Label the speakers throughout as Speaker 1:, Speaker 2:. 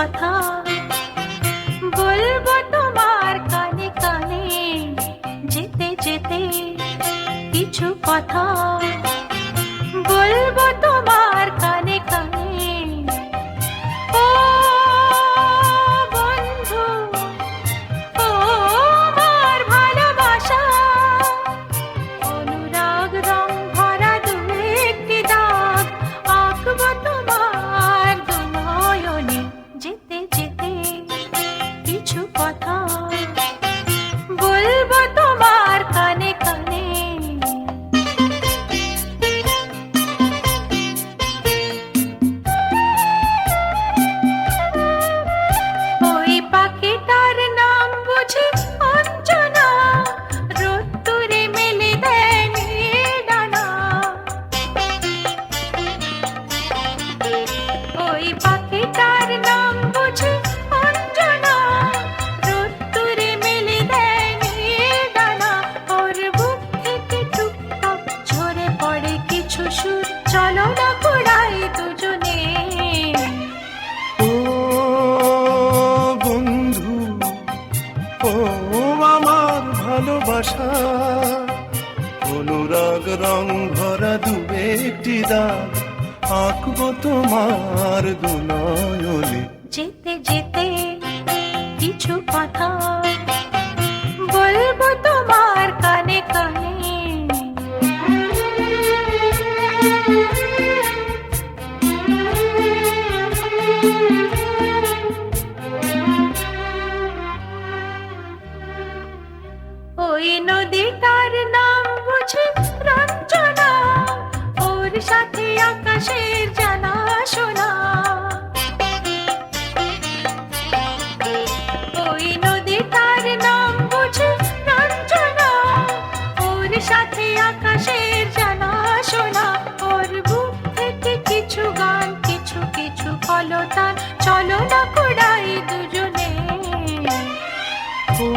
Speaker 1: কথা বলবো তোমার কানে কানে, যেতে যেতে কিছু কথা বলবো তোমার কানে কানে। ও বন্ধু, ও আমার ভালোবাসা, অনুরাগ রং ভরা দু একটি দাগ আঁকবো তোমার দু নয়নে, যেতে যেতে কিছু কথা বলবো তোমার কানে কানে। ওই পাখিটার নাম বুঝি অঞ্জনা, রোদ্দুরে মেলে দেয় ডানা। ওই পাখিটার নাম বুঝি অঞ্জনা, রোদ্দুরে মেলে দেয় ডানা। ওর বুক থেকে টুকটাক ঝরে পড়ে কিছু সুর, চলো না কুড়াই দুজনে।
Speaker 2: ও বন্ধু, ও আমার ভালোবাসা, অনুরাগ রং ভরা দু একটি দাগ আঁকবো তোমার দু নয়নে,
Speaker 1: যেতে যেতে কিছু কথা বলবো তোমার কানে কানে। ওই নদীটার নাম বুঝি রঞ্জনা, ওর সাথে আকাশের জানা শোনা। ওই নদীটার নাম বুঝি রঞ্জনা, ওর সাথে আকাশের জানা শোনা। ওর বুক থেকে কিছু গান, কিছু কিছু কলতান, চলো না কুড়াই দুজনে।
Speaker 2: ও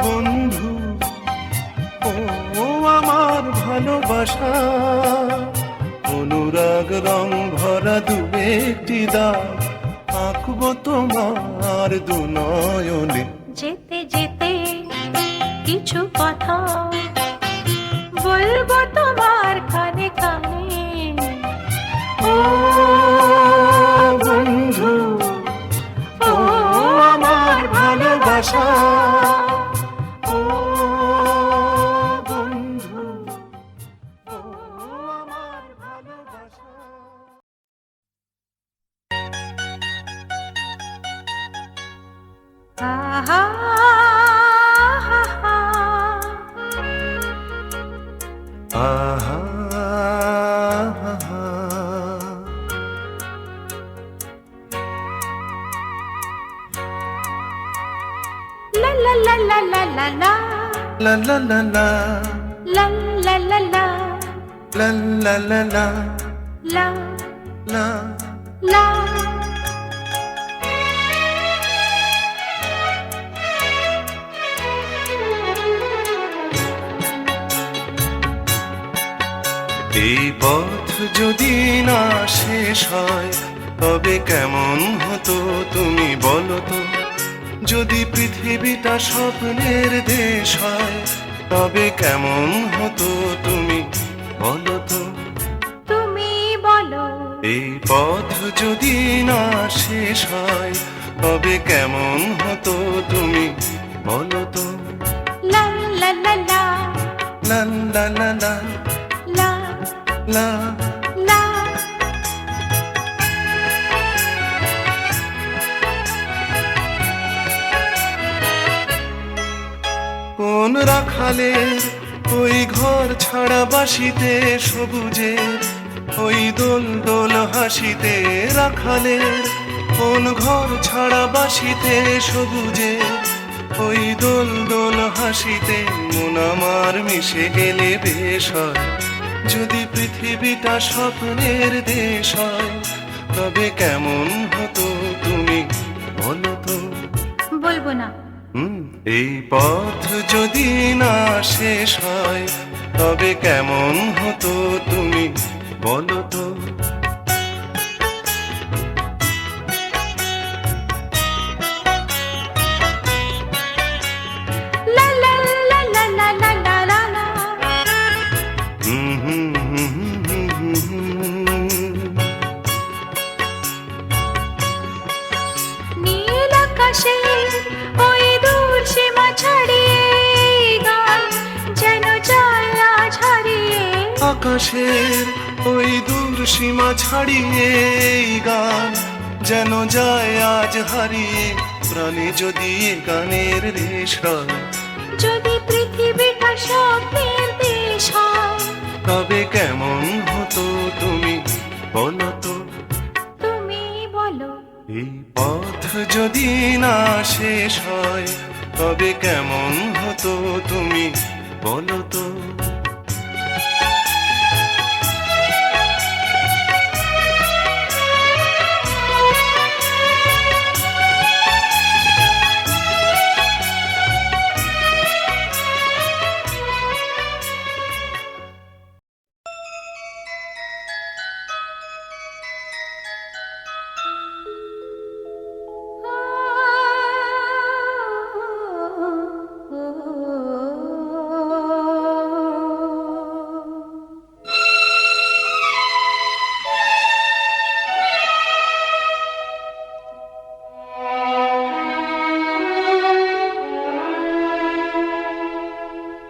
Speaker 2: বন্ধু, ও আমার ভালোবাসা, অনুরাগ রং ভরা দু একটি দাগ আঁকবো তোমার দু নয়নে,
Speaker 1: যেতে যেতে কিছু কথা বলবো তোমার কানে কানে।
Speaker 2: ও বন্ধু, ও আমার ভালোবাসা, ও বন্ধু, ও আমার ভালোবাসা।
Speaker 1: আহা, আহা,
Speaker 2: আহা, আহা,
Speaker 1: লা লা লা লা লা লা লা,
Speaker 2: la la la la,
Speaker 1: লা লা লা লা,
Speaker 2: la la la la,
Speaker 1: লা
Speaker 2: la.
Speaker 1: লা।
Speaker 2: এই পথ যদি না শেষ হয় তবে কেমন হতো তুমি বলো তো? যদি পৃথিবীটা স্বপ্নের দেশ হয় তবে কেমন হতো তুমি বলো তো?
Speaker 1: তুমি বলো।
Speaker 2: এই পথ যদি না শেষ হয় তবে কেমন হতো তুমি বলো তো?
Speaker 1: লা লা লা লা,
Speaker 2: লা লা লা লা,
Speaker 1: লা
Speaker 2: লা।
Speaker 1: লা।
Speaker 2: কোন রাখালের ওই ঘর ছাড়া বাসিতে সবুজের ওই দোল দোল হাসিতে, রাখালের কোন ঘর ছাড়া বাসিতে সবুজের ওই দোল দোল হাসিতে, মন আমার মিশে গেলে বেশ হয়। যদি পৃথিবীটা স্বপ্নের দেশ হয় তবে কেমন হতো তুমি বলো তো?
Speaker 1: বলবো না।
Speaker 2: এই পথ যদি না শেষ হয় তবে কেমন হতো তুমি বলো তো? আকাশের ওই দূর সীমা ছাড়িয়ে এই গান যেন যায় আজ হারিয়ে, প্রাণে যদি এ গানের রেশ হয়।
Speaker 1: যদি পৃথিবীটা স্বপ্নের দেশ হয়,
Speaker 2: তবে কেমন হতো তুমি বলো তো?
Speaker 1: তুমি বলো।
Speaker 2: এই পথ যদি না শেষ হয়, তবে কেমন হতো তুমি বলো তো?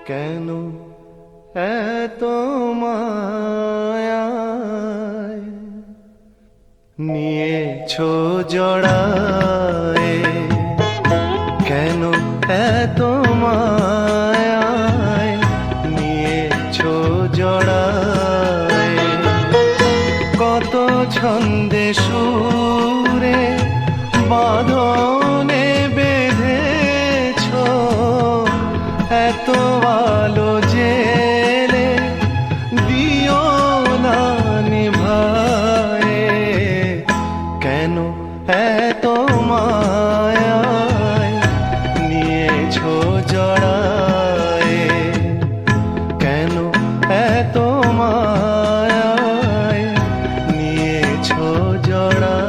Speaker 2: কেন এত মায়ায় নিয়েছো জড়ায়? কেন এত মায়ায় নিয়েছো জড়ায়? কত ছন্দে সুরে বাঁধনে বেঁধেছো, এত আলো জেলে দিও না নিভায়ে। কেন এত মায়ায় নিয়েছো জড়ায়? কেন এত মায়ায় নিয়েছো জড়ায়?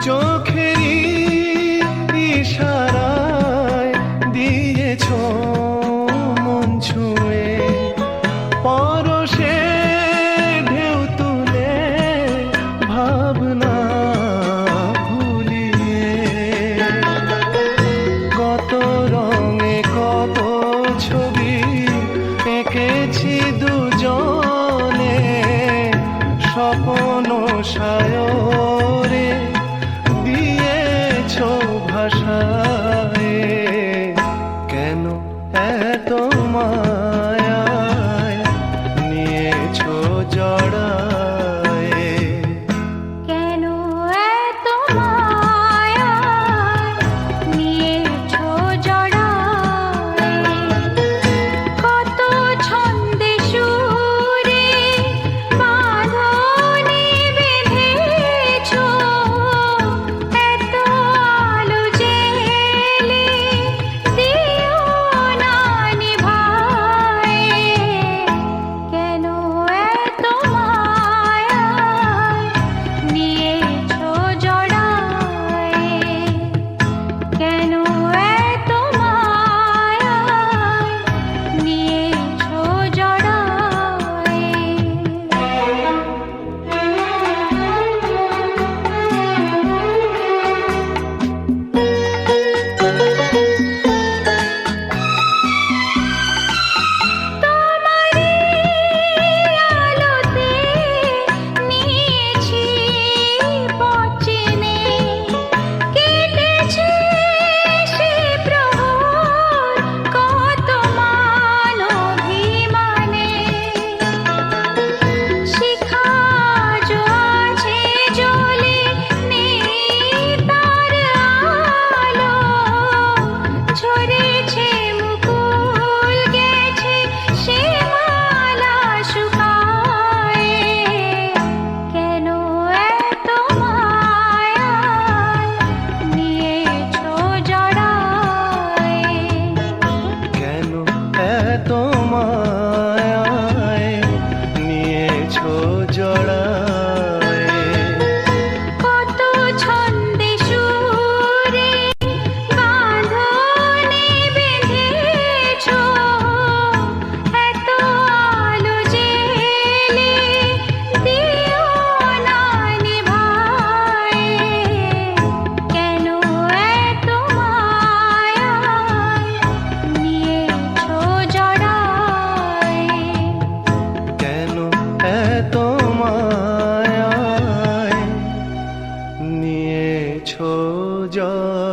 Speaker 2: চোখেরই ইশারায় দিয়েছো মন ছুঁয়ে, পরশে ঢেউ তুলে ভাবনা ভুলিয়ে। কত রঙে কত ছবি এঁকেছি দুজনে, স্বপ্ন সায়রে দিয়েছো ভাষায়। কেন এত মায়ায় নিয়েছো জড়ায়?
Speaker 1: কেন এত মায়ায় নিয়েছো জড়ায়? কত ছন্দে সুরে বাঁধনে বেঁধেছো, এত আলো জেলে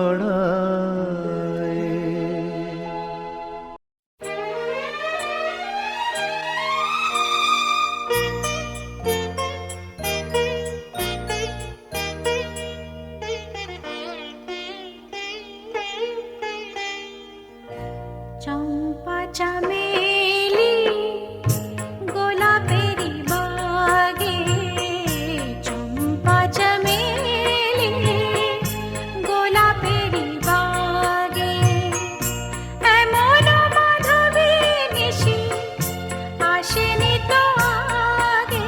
Speaker 2: জড়ায়।
Speaker 1: চম্পা চামেলি গোলাপেরি বাগে, চম্পা চামেলি গোলাপেরি বাগে, এমন মাধবী নিশি আসেনি তো আগে,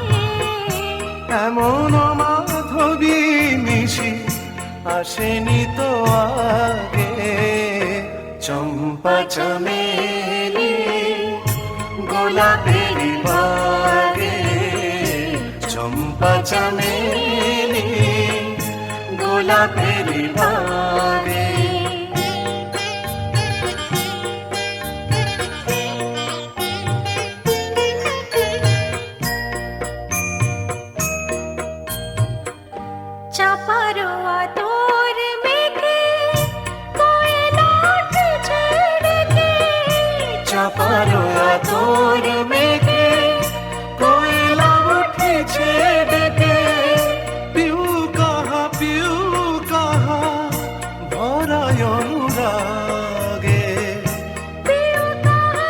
Speaker 2: এমন মাধবী নিশি আসেনি তো আগে। চম্পা চামেলি গোলাপেরি বাগে, চম্পা চামেলি গোলাপেরি বাগে।
Speaker 1: চাপারো আতর মেখে কোয়েলা উঠেছে ডেকে,
Speaker 2: চাপারো আতর মেঘে কোয়েলা উঠেছে ডেকে। পিউ কাহা ভরায় অনুরাগে।
Speaker 1: পিউ কাহা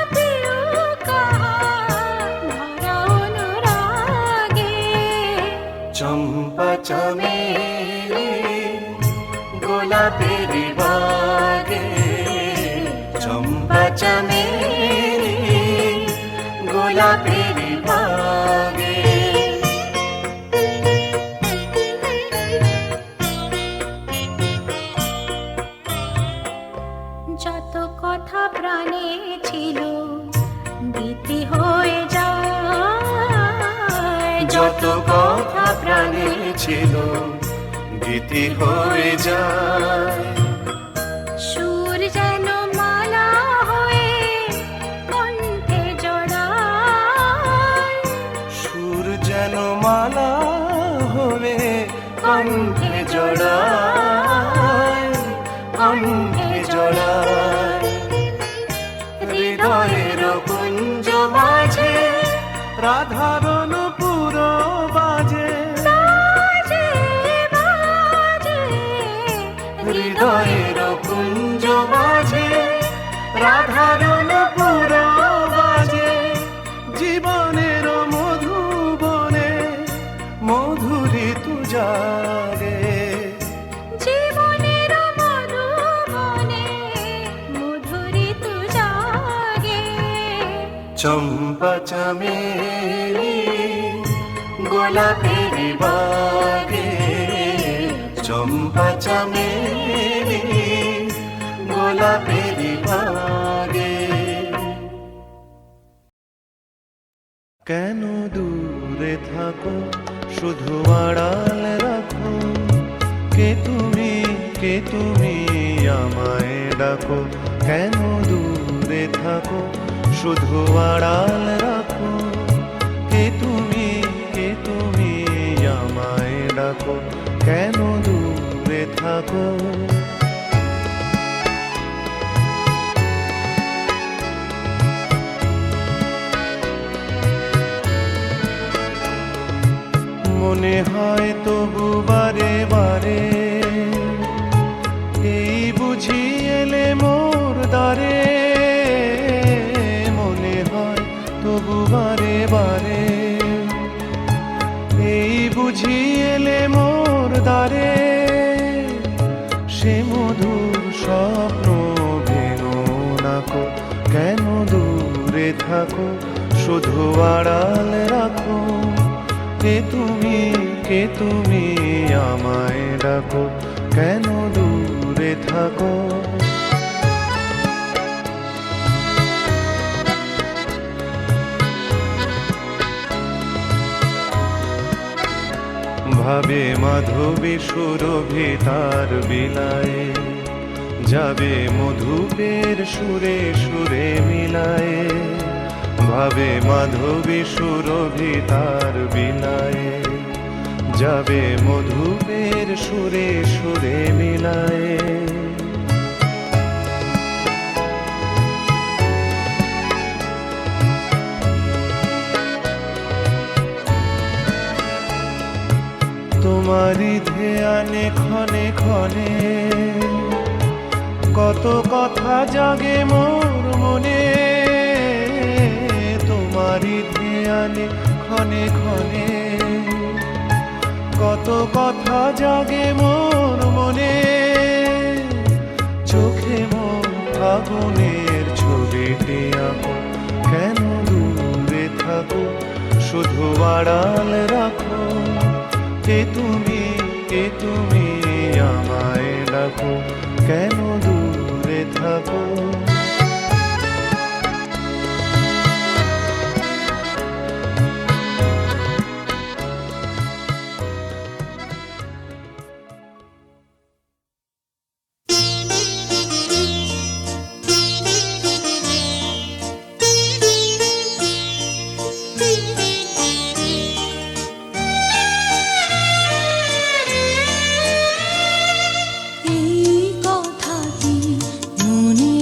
Speaker 1: ভরা অনুরাগে।
Speaker 2: চম্পা চামেলি গোলাপেরি বাগে, চম্পা চামেলি গোলাপেরি বাগে।
Speaker 1: যত কথা প্রাণে ছিল গীতি হয়ে যায়,
Speaker 2: যত কথা প্রাণে ছিল গীতি হয়ে যায়।
Speaker 1: সুর যেন মালা হয়ে কণ্ঠে জড়ায়,
Speaker 2: সুর যেন মালা হবে কণ্ঠে জড়ায়, কণ্ঠে জড়ায়। হৃদয়ের কুঞ্জ মাঝে রাধারণ পুর বাজে,
Speaker 1: বাজে বাজে
Speaker 2: হৃদয়ের কুঞ্জ মাঝে রাধারণ পুর বাজে। জীবনের মধুবনে মধুরী তু জাগে,
Speaker 1: জীবনের মধুবনে মধুরী তু জাগে।
Speaker 2: চম্পা চামেলি গোলাপেরি বাগে, চম্পা চামেলি গোলাপেরি বাগে। কেন দূরে থাকো শুধু আড়াল রাখো, কে তুমি আমায় ডাকো। কেন দূরে থাকো শুধু আড়াল রাখো, কে তুমি আমায় ডাকো। কেন দূরে থাকো। মনে হয় তবু বারে বারে এই বুঝি এলে মোর দ্বারে। মনে হয় তবু বারে বারে এই বুঝি এলে মোর দ্বারে। সে মধুর স্বপ্ন ভেঙো নাকো, কেন দূরে থাকো শুধু আড়াল রাখো। কে তুমি আমায় ডাকো, কেন দূরে থাকো। ভাবে মাধবী সুরভি তার বিলায়ে, যাবে মধুপের সুরে সুরে মিলায়ে। ভাবে মাধবী সুরভি তার বিলায়ে, যাবে মধুপের সুরে সুরে মিলায়ে। ক্ষণে ক্ষণে ক্ষণে কত কথা জাগে মোর মনে, তোমারই ধ্যানে ক্ষণে ক্ষণে কত কথা জাগে মোর মনে। চোখে মন ফাগুনের ছবিটি আঁকো, কেন দূরে থাকো শুধু আড়াল রাখো। কে তুমি আমায় ডাকো, কেন দূরে থাকো।
Speaker 1: এই কথাটি মনে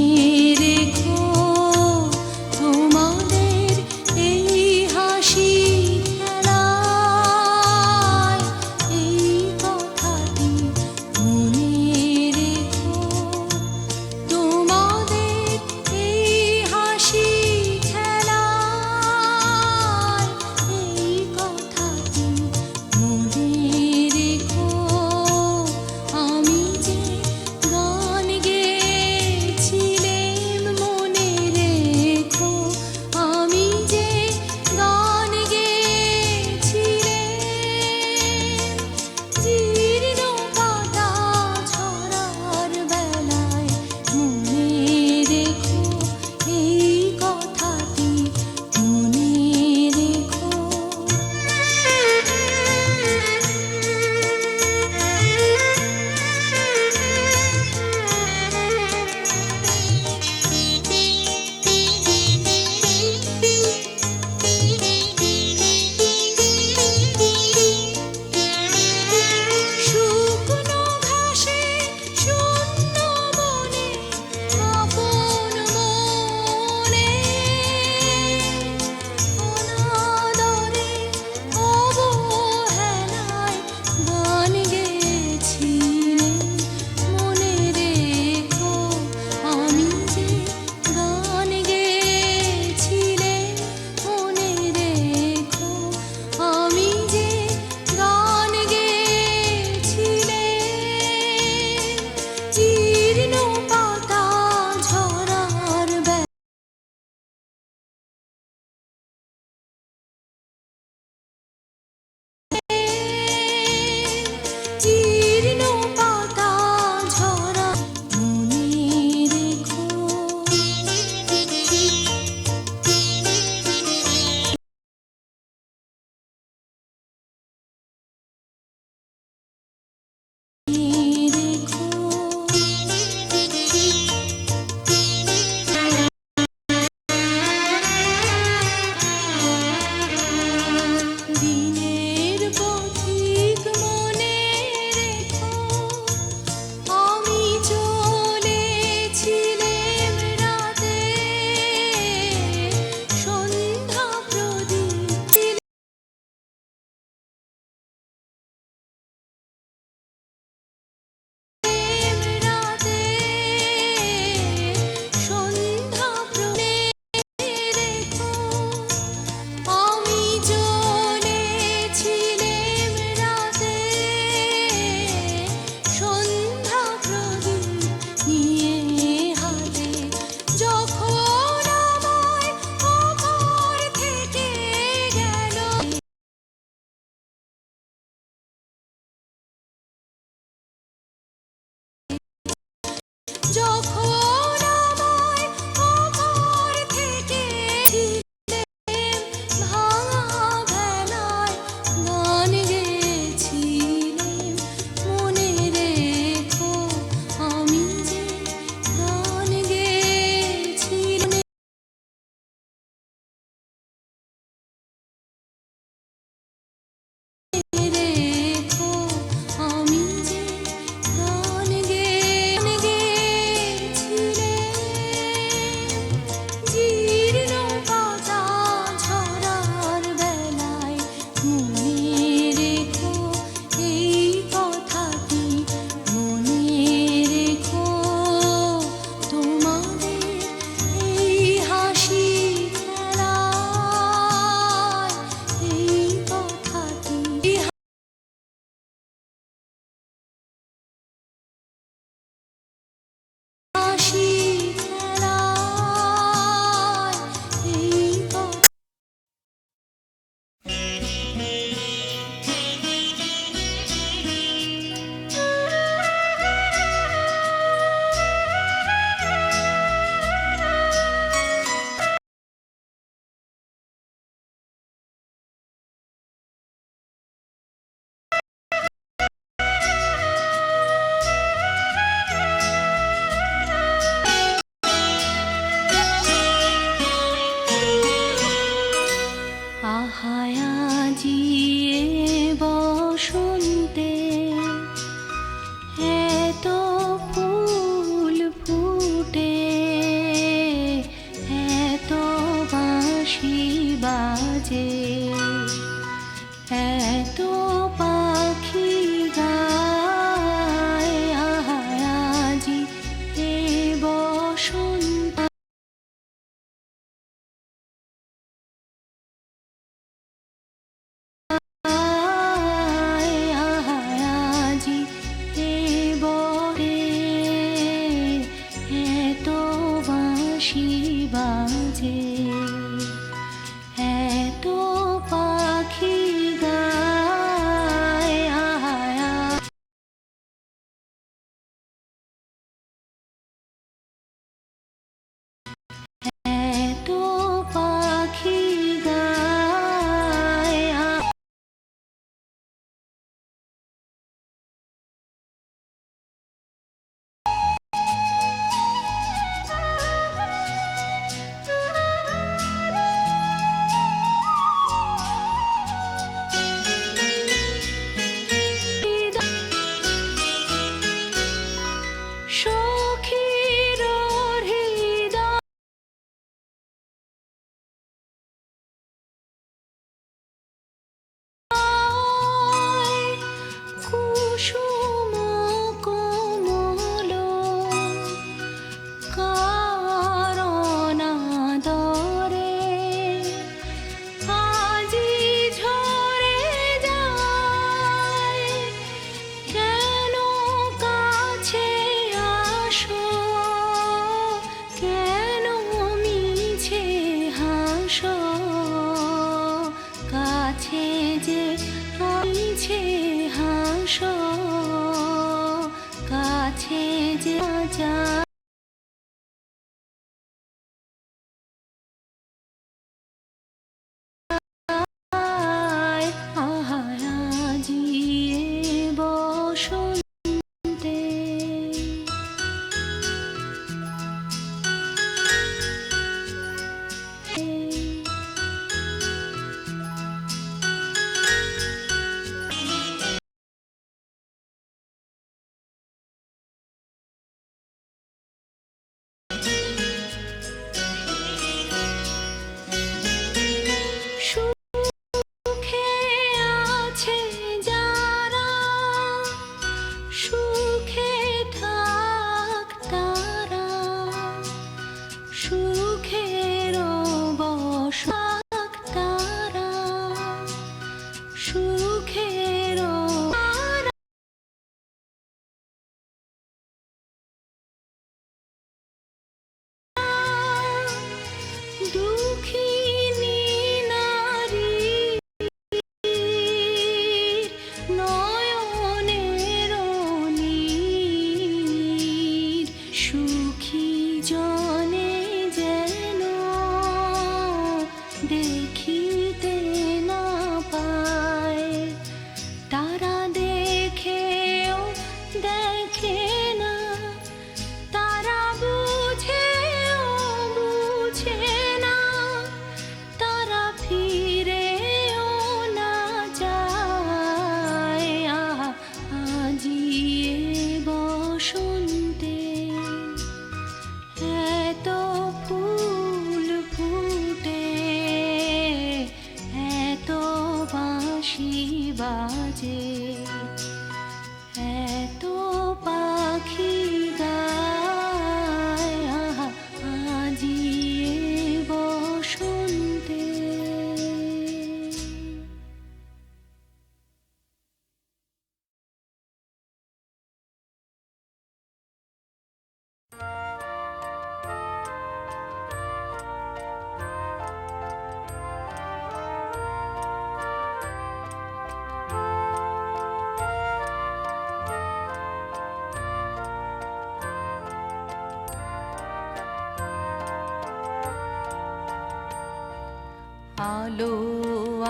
Speaker 1: আলো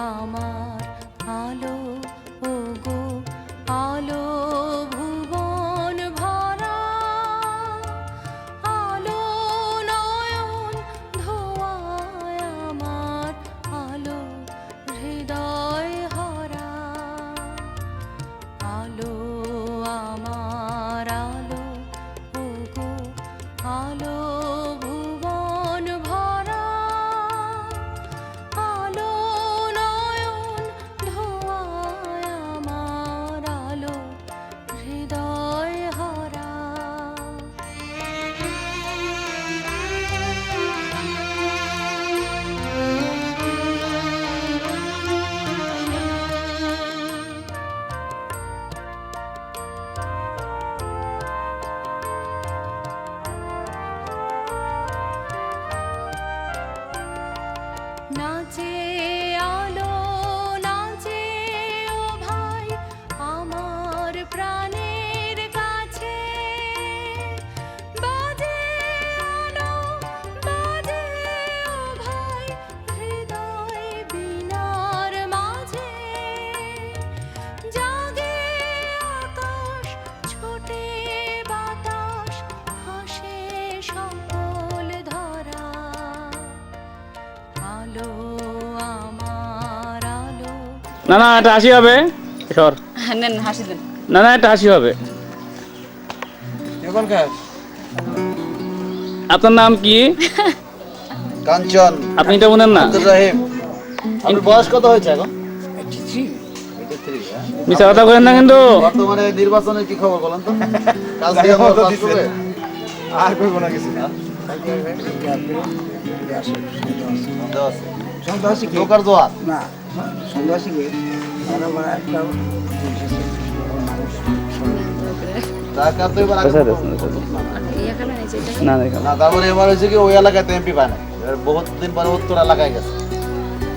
Speaker 1: আমার আলো ওগো আলো ভুবন ভরা আলো নয়ন ধোয়ায় আমার আলো হৃদয় হরা আলো আমার আলো ওগো আলো ভুবন ভরা আলো নয়ন ধোয়ায় আমার আলো হৃদয় হরা নাচে আলো নাচে ও ভাই আমার প্রাণের কাছে বাজে আলো বাজে ও ভাই হৃদয় বীণার মাঝে জাগে আকাশ ছোটে বাতাস হাসে সকল ধরা আলো আমার আলো
Speaker 3: না না এটা হাসি হবে সর
Speaker 4: নেন হাসি দেন।
Speaker 3: না না এটা হাসি হবে আপনার নাম কি
Speaker 5: কাঞ্চন
Speaker 3: আপনি এটা বলেন না
Speaker 5: আব্দুর রহিম। আপনার বয়স কত হয়েছে এখন? 83, হ্যাঁ?
Speaker 3: মিথ্যা কথা বলেন না কিন্তু
Speaker 5: বর্তমানে নির্বাচনের কি খবর বলেন তো? কাল দিয়ে আমার পাস করবে?
Speaker 6: আর করব না কিছু না
Speaker 5: সন্দেহ আছে। ঢোকার দোয়ার।
Speaker 6: না সন্দেহ আছে কি আমরা মানে একটা
Speaker 5: ঢাকা তো এবার আগে
Speaker 3: আচ্ছা,
Speaker 5: প্রথম।
Speaker 4: এখানে এই যে এটা
Speaker 3: না দেখো
Speaker 5: না তারপরে এবার হয়েছে কি ওই এলাকাতে এমপি পায় না। এবার বহুত দিন পরে উত্তর এলাকায় গেছে।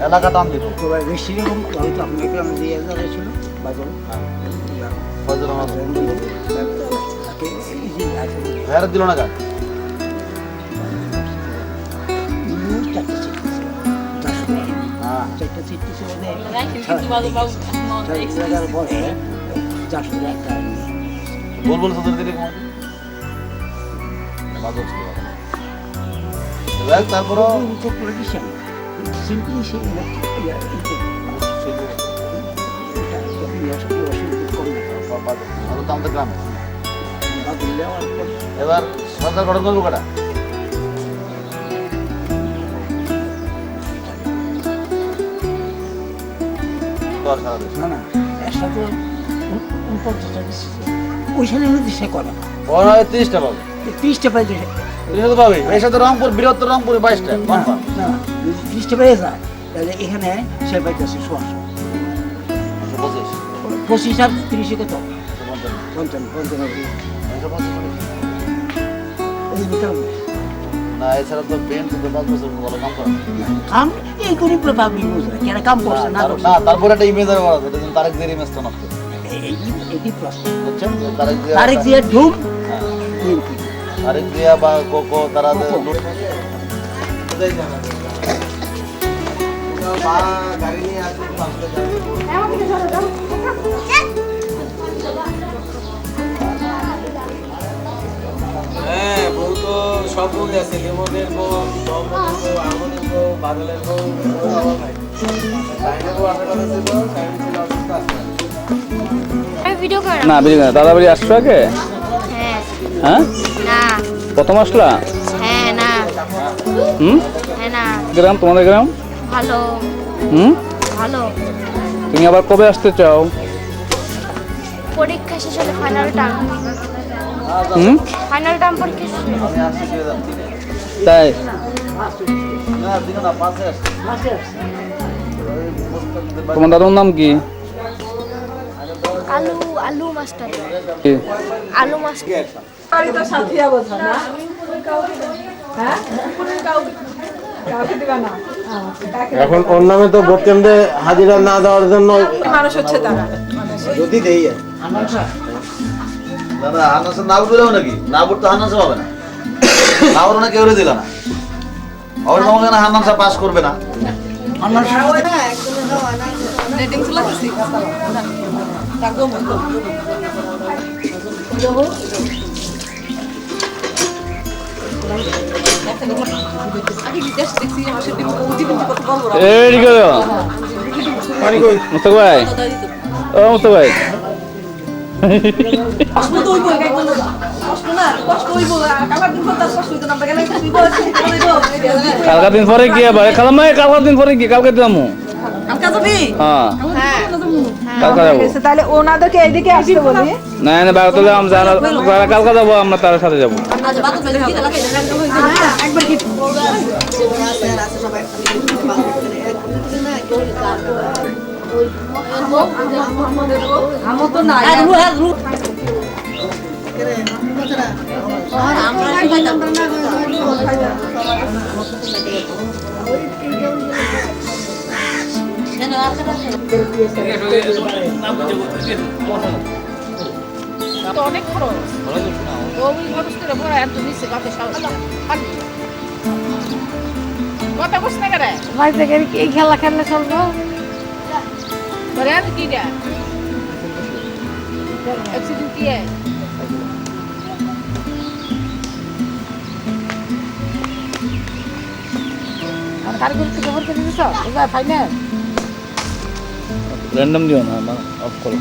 Speaker 5: এলাকা টান দিল।
Speaker 6: তো বেশি রকম আমি তো আপনাকে আমি দিয়ে যাচ্ছিল বাজার
Speaker 5: ফজর আমার ভাইয়ার দিল না কাজ। হ্যাঁ
Speaker 6: চারটা সিট ছিল
Speaker 4: রাখেন কিন্তু বাবু বাবু
Speaker 6: পরে 400 টাকা
Speaker 5: বুলবুল সদর দিলে কমাতে বাজব ছিল তারপরও
Speaker 6: পলিটিশিয়ান সিম্পলি সে
Speaker 5: আরো দাম তো গ্রামে এবার সরকার গঠন করবো কটা দশ সারা দেশ
Speaker 6: না না একসাথে 49 টাকা ওইখানে মধ্যে সে করে
Speaker 5: ওর হয় 30টা পাবে
Speaker 6: 30টা পাইছে
Speaker 5: 30টা পাবে এর সাথে রংপুর বৃহত্তর রংপুরে 22টা কনফার্ম
Speaker 6: না 30টা পেয়ে যায় তাহলে এখানে সে পাইতেছে 16 25 আর 30 কত 55 ওই বিকাল
Speaker 5: না এছাড়া তো বেন তো 5 বছর ভালো কাম করে
Speaker 6: কাম এই করে পাবলিক বুঝে কেন কাম করছে না করছে
Speaker 5: না তারপরে একটা ইমেজ আর বলা এটা কিন্তু তারেক জিয়ার ইমেজটা নষ্ট
Speaker 6: এই প্রশ্ন
Speaker 5: বুঝছেন
Speaker 6: তারেক জিয়া ঢুক
Speaker 5: হ্যাঁ,
Speaker 6: বিএনপি
Speaker 5: তারেক জিয়া বা কোকো তারা যে
Speaker 6: কোকো।
Speaker 7: হ্যাঁ বউ তো সব বউ আছে লিমনের বউ দমনের বউ আমনের বউ বাদলের বউ অভাব নাই সাইনের বউ আসার কথা ছিল সাইন ছিল অসুস্থ আছে
Speaker 1: ভিডিও কর
Speaker 3: না বেরিয়ে গেল দাদা বাড়ি আসছো আগে
Speaker 1: হ্যাঁ
Speaker 3: হ্যাঁ
Speaker 1: না
Speaker 3: প্রথম আসলা
Speaker 1: হ্যাঁ না
Speaker 3: হুম
Speaker 1: হ্যাঁ না
Speaker 3: গ্রাম তোমাদের গ্রাম
Speaker 1: ভালো
Speaker 3: হুম
Speaker 1: ভালো
Speaker 3: তুমি আবার কবে আসতে চাও
Speaker 1: পরীক্ষা শেষ হলে ফাইনাল টার্ম
Speaker 3: হুম
Speaker 1: ফাইনাল টার্ম পরীক্ষা শেষ হলে।
Speaker 5: আমি আসছি 2003
Speaker 3: তাই
Speaker 5: না দিন না পাশে আসছি
Speaker 3: তোমার দাদুর নাম কি
Speaker 1: আলু আলু মাস্টার
Speaker 3: কি?
Speaker 1: আলু মাস্টার
Speaker 7: এখন ওর নামে তো ভোট কেন্দ্রে হাজিরা না দেওয়ার জন্য
Speaker 4: মানুষ হচ্ছে তারা
Speaker 7: যদি দেই
Speaker 5: না না হান্নাসে না উঠবে নাকি না উঠতে হান্নাসে হবে না না ওর না কেউ দিল না আমার মনে হয় না হান্নাসা পাস করবে না
Speaker 4: রেটিং চলে গেছে তারপর মতো
Speaker 3: এদিকে দাও। মুস্তাক ভাই, ও মুস্তাক ভাই, কালকার দিন পরে কি আবার খালাম না, কালকার দিন পরে কি কালকে যাবো। হ্যাঁ কালকে যাবো।
Speaker 6: তাহলে ওনাদেরকে এইদিকে আসতে বলি।
Speaker 3: না না বারো তোলে যারা কালকে যাবো আমরা তার সাথে যাবো।
Speaker 6: একবার কি
Speaker 4: অনেক খরচ ওই খরচ করে বড় এত নিচে কাতে সাহস কত বসে না করে
Speaker 6: ভাই থেকে এই খেলা খেললে চলবে।
Speaker 4: করে আর কি দা অ্যাক্সিডেন্ট কি है
Speaker 6: আর কারিগর থেকে খবর করে দিছো এবার ফাইনাল
Speaker 3: র্যান্ডম দিও না, অফ করো।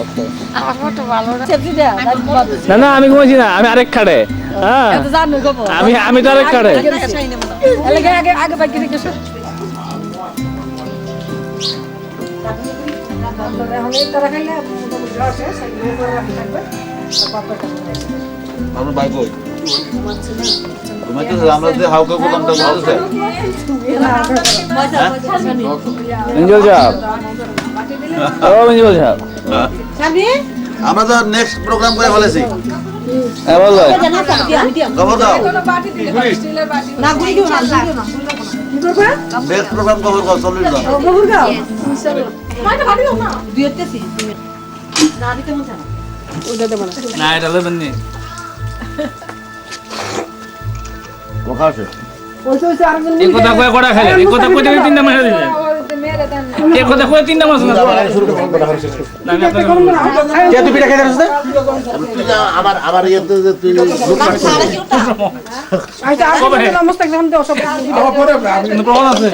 Speaker 3: অফ করো।
Speaker 6: আমার ফটো ভালো না সেফটি দাও
Speaker 3: না না আমি ঘুমাইছি না, আমি আরেক খাটে। হ্যাঁ
Speaker 6: এত জানো গো
Speaker 3: আমি তো আরেক খাটে।
Speaker 6: আগে আগে আগে বাকি রেখেছো এখন এই তারা খাইলে মোটামুটি রসে সেগুলো করে রাখি থাকবে
Speaker 5: আপনার ভাই কই ঘুমাইতেছে? আমরা যে হাউকা করলাম তা ঘুমাইতেছে?
Speaker 3: মিঞ্জল সাহেব, ও মিঞ্জল সাহেব,
Speaker 5: আমরা তো নেক্সট প্রোগ্রাম করে ফেলেছি।
Speaker 3: হ্যাঁ বল ভাই।
Speaker 5: খবর দাও, নেক্সট প্রোগ্রাম খবর দাও, 40 জন।
Speaker 3: না এটা লেবেন নি।
Speaker 5: কথা আছে
Speaker 3: এই কথা কয়ে কটা খাইলেন, এই কথা কইতে কইতে 3টা মাস দিলেন, এই কথা কয়ে 3টা মাস না। না আমি আপনাকে
Speaker 5: তুই পিঠা খাইতে আসছিস না? তুই যা আমার ইয়েতে যে তুই লোক পাঠিয়েছিস।
Speaker 6: আচ্ছা
Speaker 3: কবে?
Speaker 6: আর নমস্তে এখন দাও সব
Speaker 3: কিন্তু প্রমাণ আছে।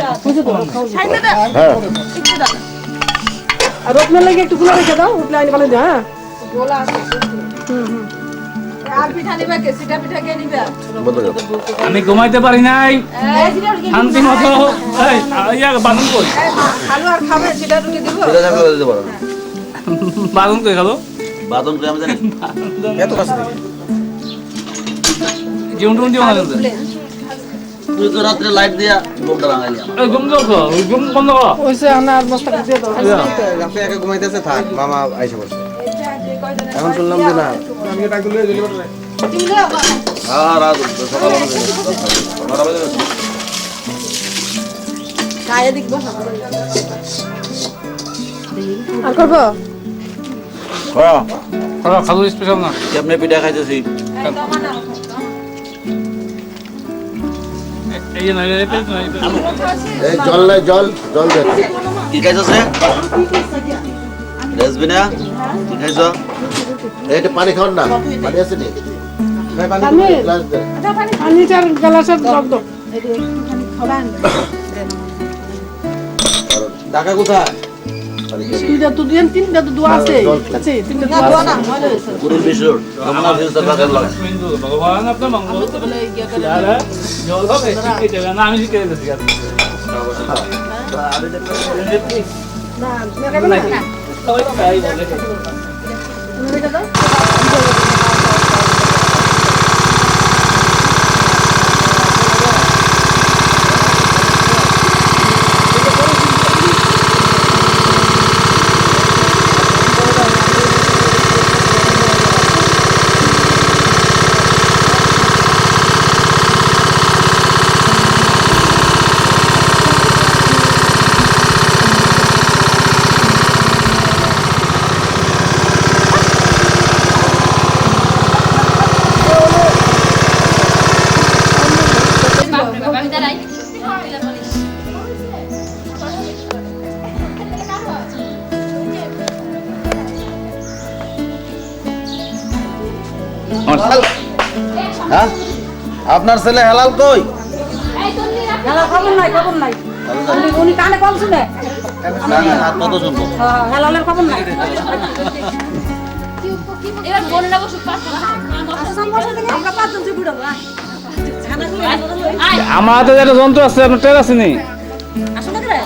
Speaker 5: হ্যাঁ
Speaker 6: আর রত্নের লাগে একটু গুলো রেখে দাও উঠলে আইনি ভালো হ্যাঁ
Speaker 4: গোলা আছে আর পিঠা নিবা কে সিটা পিঠা কে নিবা
Speaker 5: বন্ধ কর।
Speaker 3: আমি ঘুমাইতে পারি নাই শান্তি মতো। এই ইয়া বাদন কই,
Speaker 4: খালু আর খাবে সিটা রুটি দিব
Speaker 5: পিঠা যা করে দিতে পারো।
Speaker 3: বাদন কই খালো
Speaker 5: বাদন করে আমি জানি এত কাছে থেকে
Speaker 3: জীবন টুন দিও না কিন্তু।
Speaker 5: তুই তো রাত্রে লাইট দিয়া গোমটা রাঙাইলি আমার।
Speaker 3: এই ঘুম দাও তো, ঘুম বন্ধ করো।
Speaker 6: ওইসে আমার মস্ত দিয়ে দাও
Speaker 7: আপনি একা ঘুমাইতেছে, থাক মামা আইসা বসে। এখন শুনলাম যে না
Speaker 5: হ্যাঁ রাত সকাল হবে 9টা বাজে।
Speaker 4: গায়ে দেখবো
Speaker 6: আর করবো
Speaker 5: হ্যাঁ
Speaker 3: খালো স্পেশাল না।
Speaker 5: কেমনে পিঠা খাইতেছি?
Speaker 3: এই যে নাই রে পেট নাই।
Speaker 5: এই জল নাই, জল জল দে। কি খাইছস রে? রেসবিনা কি খাইছ? এইটা পানি খাওন না, পানি আছে নি?
Speaker 6: আমি
Speaker 5: গ্লাস দে।
Speaker 6: পানি চার গ্লাসের জগ দাও
Speaker 7: ঢাকা কোথায়?
Speaker 6: দুইটা তো দুই তিনটা তো দোয়া আছে আছে তিনটা দোয়া আছে
Speaker 5: পুরীর বিশুর যমুনা ফিউচার পার্কের লগে।
Speaker 3: ভগবান আপনার মঙ্গল জল হবে শিখে যাবে না, আমি শিখে দিতেছি।
Speaker 6: না মেরে না
Speaker 3: সবাই খাই বলে।
Speaker 6: মেরে দাও
Speaker 5: হ্যাঁ আপনার ছেলে হেলাল কই
Speaker 6: হেলাল খবর নাই উনি কানে কম শুনে
Speaker 5: আর কত শুনবো
Speaker 6: হেলালের খবর নাই
Speaker 4: এবার বোনরা বসে পাঁচটা
Speaker 6: আমরা পাঁচজন যে বুড়ো
Speaker 3: আমার হাতে যেটা যন্ত্র আছে আপনার টের আছে নি
Speaker 6: আসলে রে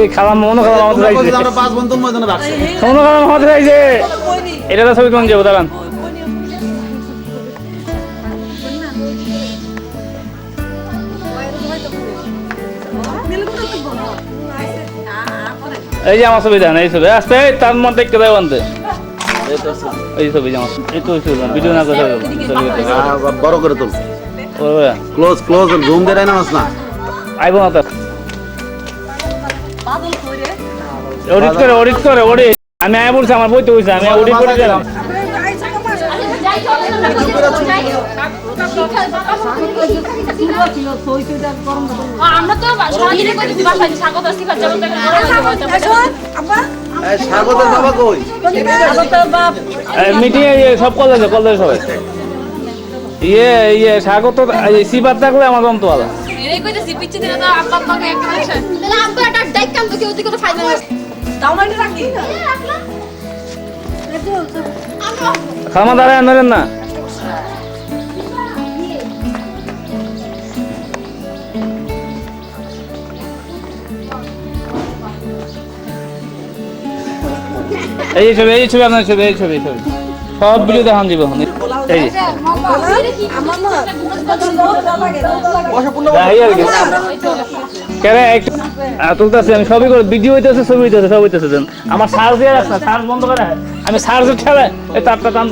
Speaker 3: এই খালাম মনে খালাম আমাদের রাইছে
Speaker 5: আমরা 5 বন্ধু ময়দানে রাখছি
Speaker 3: মনে খালাম আমাদের রাইছে এটা তো ছবি কোন যাবো দাঁড়ান এই যে আমার ছবি দেন এই ছবি আসতে তার মধ্যে দেখতে দেয় আনতে এই ছবি যে আমার এই তো ভিডিও না করে ছবি
Speaker 5: বড় করে তুল
Speaker 3: ওরে
Speaker 5: ক্লোজ জুম দে না মাস না
Speaker 3: আইবো না তো অডিট করে আমি আয় বলছি আমার বইতে হইছে আমি অডিট করে দিলাম
Speaker 4: আমরা তো সারাদিনে কই দিছি বাসায় স্বাগত শিখার জন্য
Speaker 5: এই স্বাগতের বাবা কই
Speaker 3: মিটিং এ সব কলেজে সবাই ইয়ে স্বাগত সিবার থাকলে আমার যন্ত্র আলা
Speaker 4: এই কইতেছি পিচ্ছে দিলে তো আব্বা আম্মাকে একটা আসে তাহলে আব্বা একটা ডাইক কাম তো কেউ দিকে তো ফায়দা নাই
Speaker 6: দাও না রাখি
Speaker 3: খামা দাঁড়ায় আনলেন না এই ছবি আপনার ছবি সব ভিডিও দেখান দিব এই তুলতেছি আমি সবই করে ভিডিও হইতেছে ছবি হইতেছে সব হইতেছে আমার সার্জ দিয়ে রাখ না সার্জ বন্ধ করে আমি সার্জ ঠেলে এই তারটা টান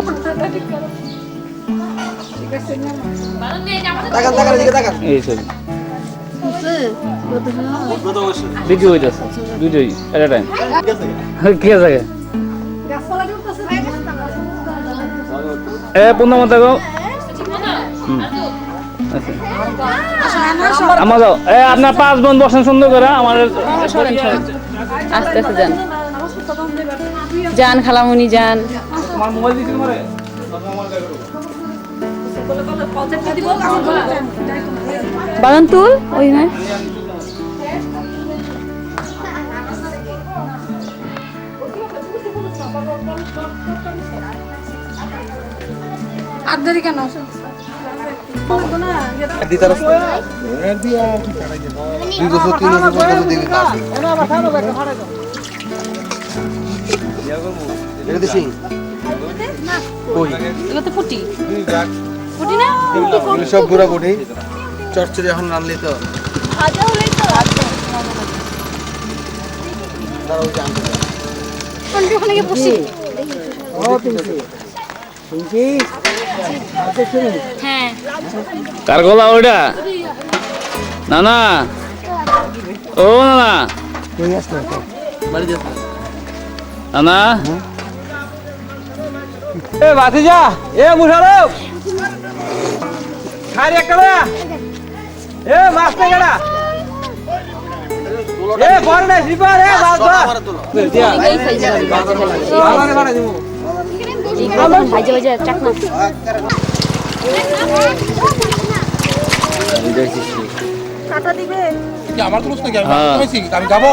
Speaker 3: এই ছবি ভিডিও হইতেছে ভিডিও এট এ টাইম কি আছে এ পূর্ণ মতো গো আমার যাও এ আপনার 5 বোন বসেন সুন্দর করে আমার
Speaker 8: আস্তে আস্তে যান খালামুনি যান
Speaker 3: আমার মোবাইল দিতে পারে
Speaker 8: বাগান তুল ওই না
Speaker 6: আদরি কেন
Speaker 8: ফুটি ফুটি না
Speaker 7: সব ঘোরা ঘুরি চর্চরি এখন রানলি তো
Speaker 4: ওখানে গিয়ে বসি হ্যাঁ
Speaker 3: কার গলা ওইটা না ও না না এ ভাতিজা এ মুশারফ খারি একটা এ মাছ না কেডা এ বড় না সিপার এ মাছ ধর দিয়া আমারে বাড়া দিমু
Speaker 8: ভাইজা ভাইজা চাকনা
Speaker 6: কাটা দিবে
Speaker 7: আমার তো নাকি আমি যাবো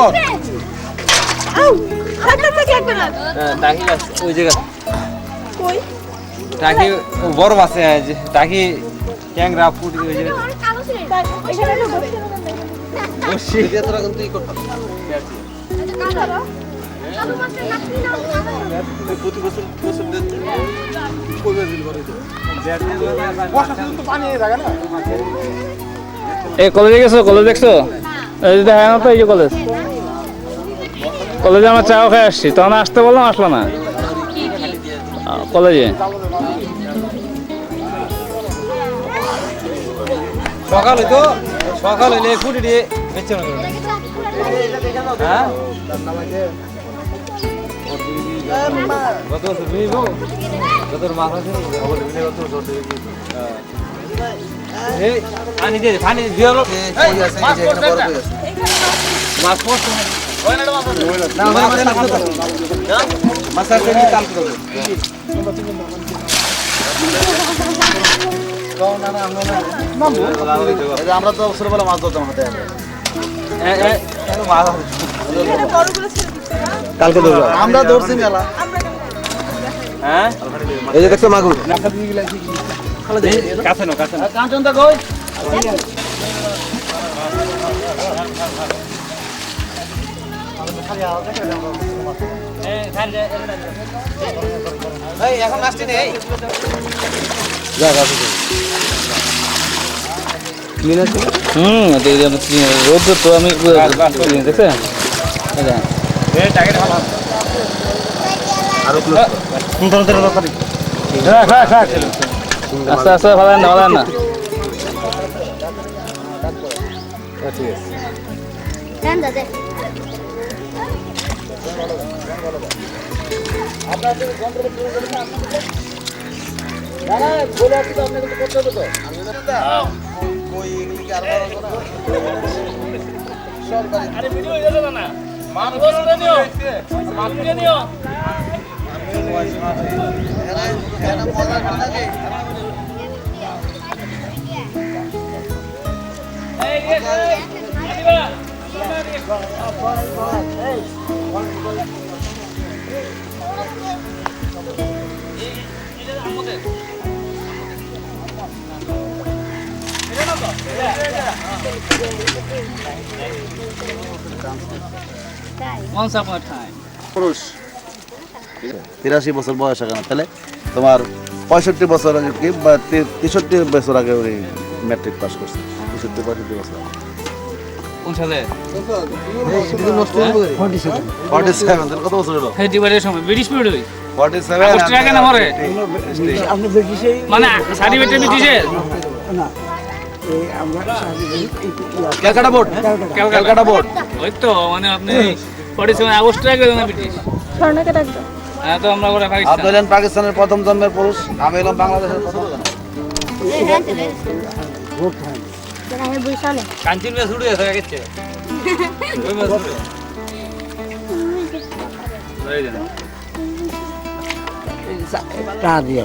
Speaker 3: ডাকি ওই জায়গা
Speaker 6: কই
Speaker 3: ডাকি বড় মাছ ডাকি ক্যাংরা ফুটি ওই জায়গা বসি
Speaker 5: তোরা কিন্তু ই করতে প্রতি বছর
Speaker 3: এই কলেজে গেছো কলেজ দেখছো এই যে দেখা না তো এই যে কলেজে আমরা চাও খেয়ে আসছি তখন আসতে বললাম আসলো না কলেজে সকাল হইলে ফুটি দিয়ে বেচে হ্যাঁ কত মাছ আছে পানি দিয়ে পানি দিয়ে মাছ পড়ছে
Speaker 5: মাছ আছে নি কাল করবে এই যে আমরা তো ছোটবেলা মাছ ধরতাম হাতে হাতে।
Speaker 7: কালকে ধরবো
Speaker 5: আমরা ধরছি মেলা।
Speaker 7: হ্যাঁ
Speaker 5: এই যে দেখছো মাগুর।
Speaker 3: কাছে না কাঞ্চনটা কই
Speaker 7: এই এখন আসছে নেই
Speaker 3: রোদ তো আমি দেখছেন আস্তে আস্তে ভালো না ভালো না আরে ভিডিও হয়ে যাবে না মানুষ নিও মানুষ নিও Once upon a time.
Speaker 5: পুরুষ 83 বছর বয়স এখন তাহলে তোমার 65 বছর আগে কি বা 63 বছর আগে উনি ম্যাট্রিক পাস করছে 65 বছর আগে।
Speaker 3: কোন সালে?
Speaker 5: 47 তাহলে কত বছর হলো?
Speaker 3: হে ডিভাইডের সময় ব্রিটিশ পিরিয়ড হই
Speaker 5: 47
Speaker 3: আগস্ট আগে না মরে
Speaker 6: আপনি ব্রিটিশে
Speaker 3: মানে সার্টিফিকেট ব্রিটিশের
Speaker 6: না এই আমরা
Speaker 5: ক্যালকাটা বোর্ড ক্যালকাটা বোর্ড
Speaker 3: ওই তো মানে আপনি 47 আগস্ট আগে না ব্রিটিশ
Speaker 8: স্বর্ণকে ডাকতো
Speaker 3: হ্যাঁ তো আমরা বলে
Speaker 5: আপনি
Speaker 3: পাকিস্তান
Speaker 5: হলেন পাকিস্তানের প্রথম জন্মের পুরুষ আমি হলাম বাংলাদেশের প্রথম জন্ম।
Speaker 6: ভোট হয়
Speaker 3: কাঞ্চিন মে ছুড়ে আছে গেছে ওই মে ছুড়ে ধরে দেন
Speaker 6: টা দিয়ে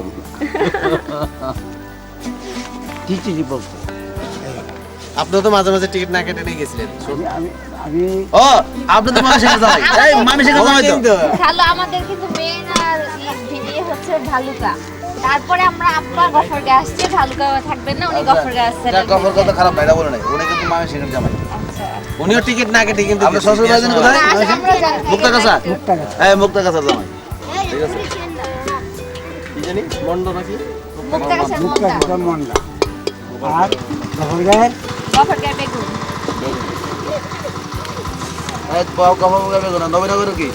Speaker 6: টিটি বলতো
Speaker 7: আপনি তো মাঝে মাঝে টিকিট না কেটে নিয়ে গেছিলেন
Speaker 6: আমি আমি
Speaker 5: ও আপনি তো মানুষের কাছে যাই এই মানুষের কাছে যাই তো
Speaker 9: খালো আমাদের কিন্তু মেন আর ভিডিও হচ্ছে ভালুকা তারপরে আমরা আব্বা গফরগাঁ আসছে ভালুকা থাকবেন না উনি গফরগাঁ আসছেন
Speaker 5: এটা খবর কথা খারাপ ভাইরা বলে নাই উনি কিন্তু মানুষের কাছে জামাই
Speaker 7: উনিও টিকিট না কেটে কিন্তু
Speaker 5: আপনি শ্বশুর বাড়ি কোথায়
Speaker 9: আমরা জানি
Speaker 5: মুক্তা কাছা এই মুক্তা কাছা জামাই ঠিক আছে
Speaker 7: কি জানি মন্ড নাকি
Speaker 9: মুক্তাগাছার
Speaker 6: মুক্তা
Speaker 9: মন্ডা
Speaker 6: জীবন মন্ডা আর গফরগাঁয়ের
Speaker 9: গফরগাঁ বেগুন
Speaker 5: এই পাও কফা মুগাবে কোন নবীনগর কি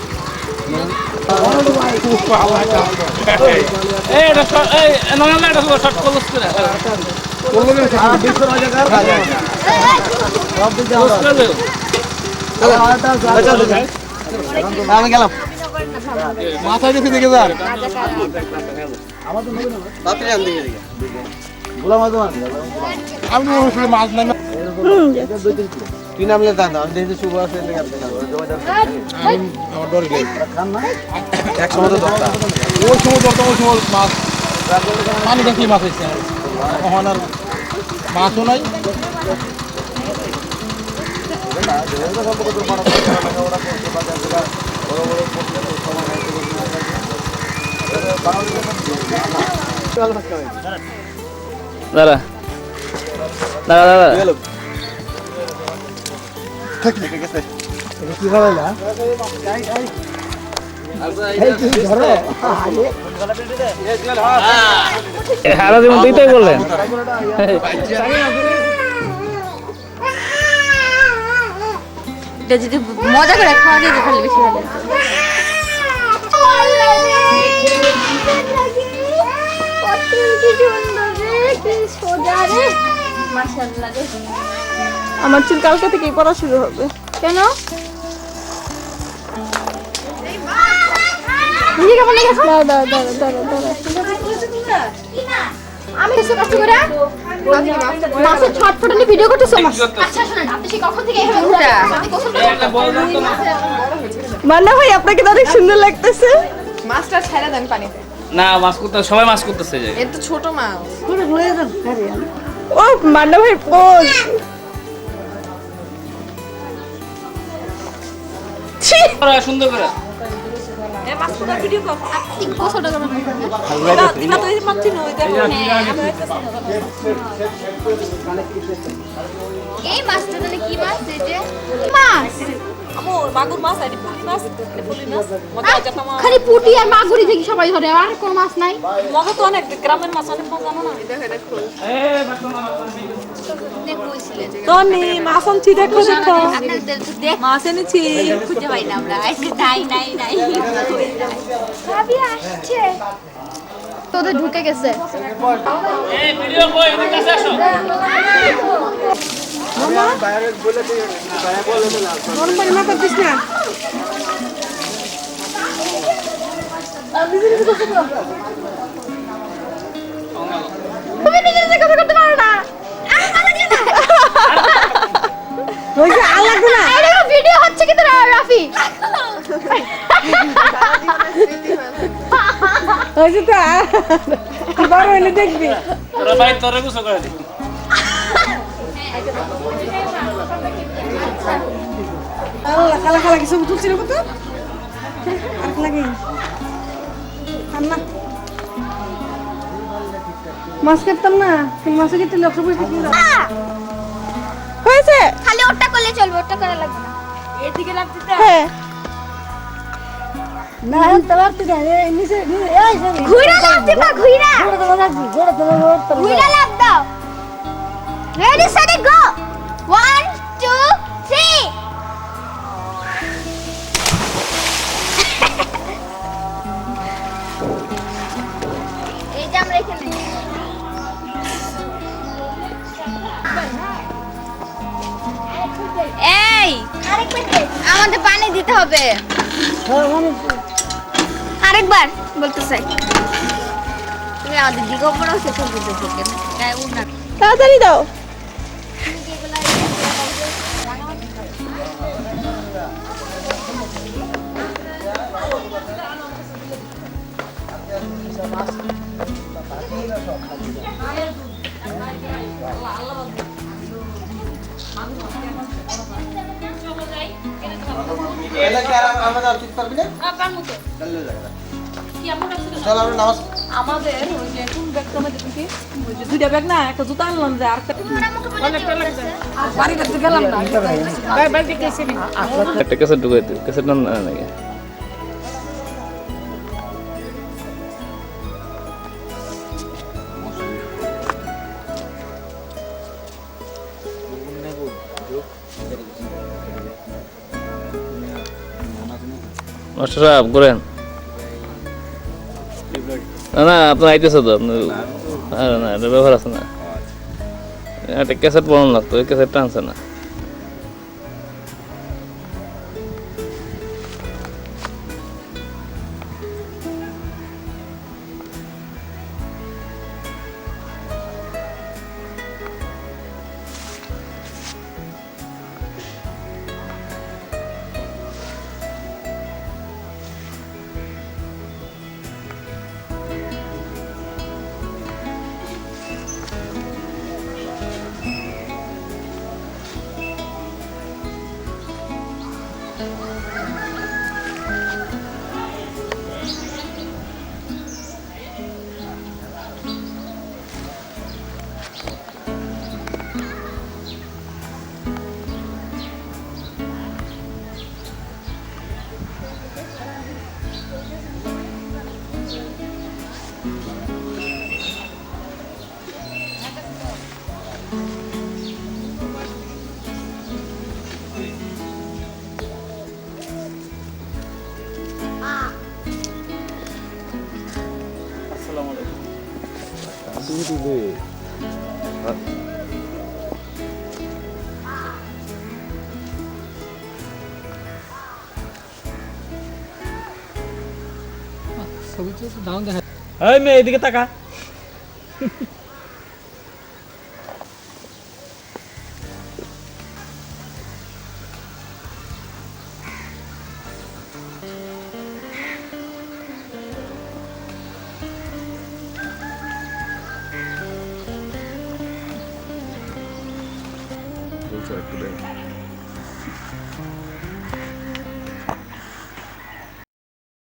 Speaker 3: এই এটা এই নরমাল এটা শর্ট ক্লোজ করে
Speaker 5: আমি গেলাম
Speaker 7: মাথায় দিকে দেখে যান তাড়াতাড়ি আন দিকে দিকে
Speaker 5: গোলাম আজমান
Speaker 7: আমি আসলে মাছ নাই তুই নামলে দাদা আমি দেখি শুভ আছে লেগে আছে আমার ডর গেল
Speaker 5: খান না
Speaker 7: এক সময় তো দরকার ওই সময় দরকার ওই সময় মাছ পানি দেখি মাছ হয়েছে ওখান আর মাছও নাই
Speaker 3: দাদা দাদা দাদা
Speaker 6: কি ভালো না এই কি ধরো
Speaker 3: সারা জীবন তুই তাই বললেন
Speaker 8: এটা যদি মজা করে খাওয়া যেত তাহলে বেশি ভালো হতো। আমার চুল কালকে থেকেই পড়া শুরু হবে কেন
Speaker 9: আমি কিছু কষ্ট করে মাছের ছটফটানি ভিডিও করতেছো আচ্ছা শুনুন আপনি সেই কখন থেকে এইভাবে ঘুরে আপনি গোসল
Speaker 8: মান্না ভাই আপনাকে তো অনেক সুন্দর লাগতেছে
Speaker 4: মাছটা ছেড়ে দেন পানিতে
Speaker 3: না মাছ করতে সবাই মাছ করতেছে যে
Speaker 4: এর তো ছোট মাছ।
Speaker 6: করে হয়ে যান আরে
Speaker 8: ও মান্না ভাই পোজ
Speaker 3: সুন্দর করে
Speaker 4: এ মাছ তো ভিডিও কর।
Speaker 9: টিকো ছোট করে
Speaker 4: দিনা তো এই মাছ চিনো ওই দেখো।
Speaker 9: এই মাছটা তাহলে কি মাছ এই যে মাছ
Speaker 4: আমো মাগুর মাছ আর পুঁটি মাছ, পুঁটি মাছ মজা আছে তোমার।
Speaker 8: খালি পুঁটি আর মাগুরি দেখি সবাই ধরে আর কোন মাছ নাই
Speaker 4: মজা তো অনেক, গ্রামের মাছ অনেক মজা জানো না।
Speaker 9: কইছিলে যে
Speaker 4: তনি মাছ আনছি দেখো দেখো।
Speaker 9: আপনাদের তো দেখ
Speaker 4: মাছ এনেছি।
Speaker 9: খুঁজে পাই না আমরা। নাই নাই নাই ভাবি আসছে
Speaker 8: তোদের ঢুকে গেছে
Speaker 3: এই ভিডিও কই এদিকে কাছে আসো
Speaker 6: গরম পানি মাথা দিস না
Speaker 8: তুমি নিজে নিজে কথা করতে পারো না
Speaker 6: হইছে আলাদা না
Speaker 8: আরে ভিডিও হচ্ছে কিন্তু রাফি
Speaker 6: হইছে তো বড় হইলে দেখবি
Speaker 3: তোরা ভাই তোরে গুছো করে দি
Speaker 6: আল্লাহ খালা খালা কিছু তুলছিল কত আর লাগে আম্মা মাছ কাটতাম না মাছ কেটে লোক সব হয়েছে
Speaker 9: খালি ওটা করলে চলবে, ওটা করা লাগবে না।
Speaker 4: এদিকে লাগছে তো।
Speaker 6: হ্যাঁ না তো লাগতে দে নিচে এই
Speaker 9: ঘুইরা লাগ দিবা, ঘুইরা
Speaker 6: ঘোড়া তো
Speaker 9: ঘুইরা লাগ দাও। রেডি সেট গো 1 2 3 এই যে আমরা এখানে এই আমাদের পানি দিতে হবে আরেকবার বলতে চাই তুমি আমাদের দিকে পড়াও সে করবে তো কেন গায়ে উড়না
Speaker 8: তাড়াতাড়ি দাও
Speaker 7: এটা কি আর আমরা আর ঠিক পারবি না? চল আমরা নামাজ
Speaker 4: আমাদের ওই যে কোন ব্যাগ তোমার দেখি ওই যে দুইটা ব্যাগ না, একটা জুতা আনলাম যে আর বাড়ি করতে গেলাম না। বাড়ি থেকে এসে নি।
Speaker 3: একটা ক্যাসেট ঢুকাই দিও ক্যাসেট না নাকি মাস্টার সাহেব করেন না না আপনার আইতেছে তো আপনার আরে না এটা ব্যবহার আছে না একটা ক্যাসেট বানানো লাগতো ওই ক্যাসেটটা আনছে না
Speaker 7: এই মেয়ে এদিকে তাকা
Speaker 5: বলছো একটু দেখ